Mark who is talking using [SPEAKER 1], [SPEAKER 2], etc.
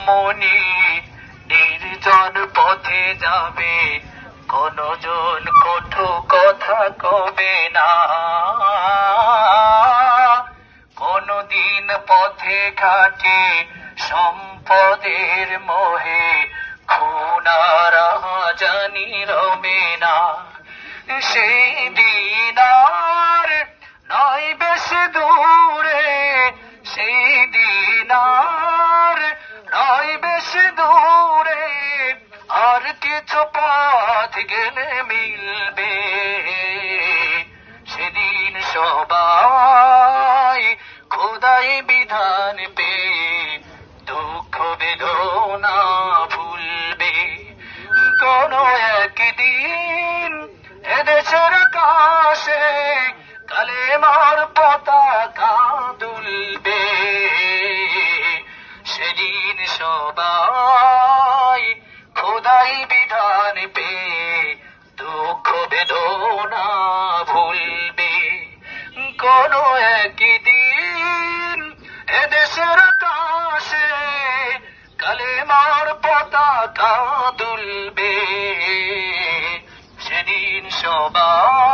[SPEAKER 1] মনি নির্জন পথে যাবে, কোনজন কটু কথা কবে না। কোনদিন পথে ঘাটে সম্পদের মোহে খুন আর রাহাজানি রবে না। সেই দিন আর নয় বেশ দূরে, সেই দিন আর নয় বেশ দূরে, আর কিছু পথ গেলে মিলবে। সেদিন সবাই খোদাই বিধান পে দুঃখ বেদনা ভুলবে। কোন একদিন এদেশের আকাশে কালেমার পতাকা দুলবে। সেদিন সবাই খোদাই বিধান পে দুঃখ বেদনা ভুলবে। কোন একদিন এদেশের আকাশে কালেমার পতাকা দুলবে। সেদিন সবাই